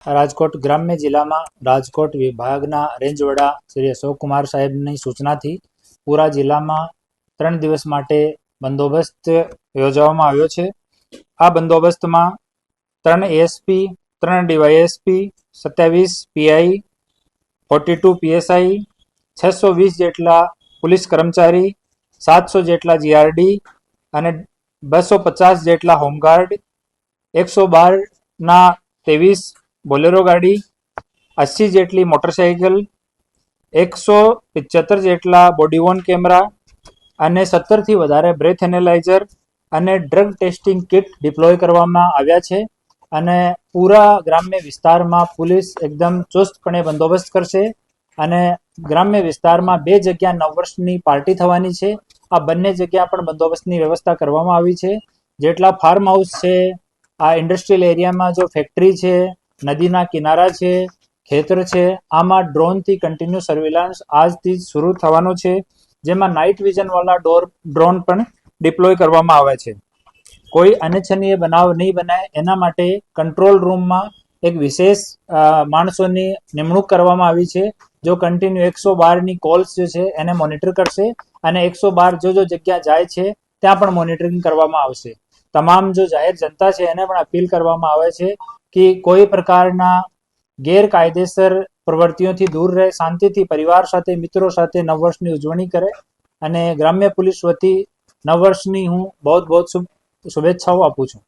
રાજકોટ ગ્રામ્ય જિલ્લામાં રાજકોટ વિભાગના રેન્જ વડા શ્રી અશોકકુમાર સાહેબની સૂચનાથી પૂરા જિલ્લામાં 3 દિવસ માટે બંદોબસ્ત યોજવામાં આવ્યો છે. આ બંદોબસ્તમાં 3 એએસપી, 3 ડીવાયએસપી, 27 પીઆઈ, 42 પીએસઆઈ, 620 જેટલા પોલીસ કર્મચારી, 700 જેટલા જીઆરડી અને 250 જેટલા હોમગાર્ડ, 112ના 23 બોલેરો ગાડી, 80 જેટલી મોટરસાઇકલ, 175 જેટલા બોડી વોર્ન કેમેરા અને 17થી વધારે બ્રેથ એનાલાઇઝર અને ડ્રગ ટેસ્ટિંગ કિટ ડિપ્લોય કરવામાં આવ્યા છે. અને પૂરા ગ્રામ્ય વિસ્તારમાં પોલીસ એકદમ ચુસ્તપણે બંદોબસ્ત કરશે. અને ગ્રામ્ય વિસ્તારમાં 2 જગ્યા 9 વર્ષની પાર્ટી થવાની છે. આ બંને જગ્યા પણ બંદોબસ્તની વ્યવસ્થા કરવામાં આવી છે. જેટલા ફાર્મ હાઉસ છે, આ ઇન્ડસ્ટ્રીયલ એરિયામાં જો ફેક્ટરી છે, નદીના કિનારા છે, ખેતર છે, આમાં ડ્રોનથી કન્ટિન્યુ સર્વેલન્સ આજથી શરૂ થવાનો છે. જેમાં નાઇટ વિઝનવાળા ડ્રોન પણ ડિપ્લોય કરવામાં આવે છે. કોઈ અનિચ્છનીય બનાવ નહીં બને એના માટે કંટ્રોલ રૂમમાં એક વિશેષ માણસોની નિમણૂક કરવામાં આવી છે. જો કન્ટિન્યુ 112ની કોલ્સ જે છે એને મોનિટર કરશે અને 112 જો જગ્યા જાય છે ત્યાં પણ મોનિટરિંગ કરવામાં આવશે. તમામ જો જાહેર જનતા છે એને પણ અપીલ કરવામાં આવે છે કે કોઈ પ્રકારના ગેરકાયદેસર પ્રવૃત્તિઓથી દૂર રહે, શાંતિથી પરિવાર સાથે, મિત્રો સાથે 9 વર્ષની ઉજવણી કરે. અને ગ્રામ્ય પોલીસ વતી 9 વર્ષની હું બહુ શુભેચ્છાઓ આપું છું.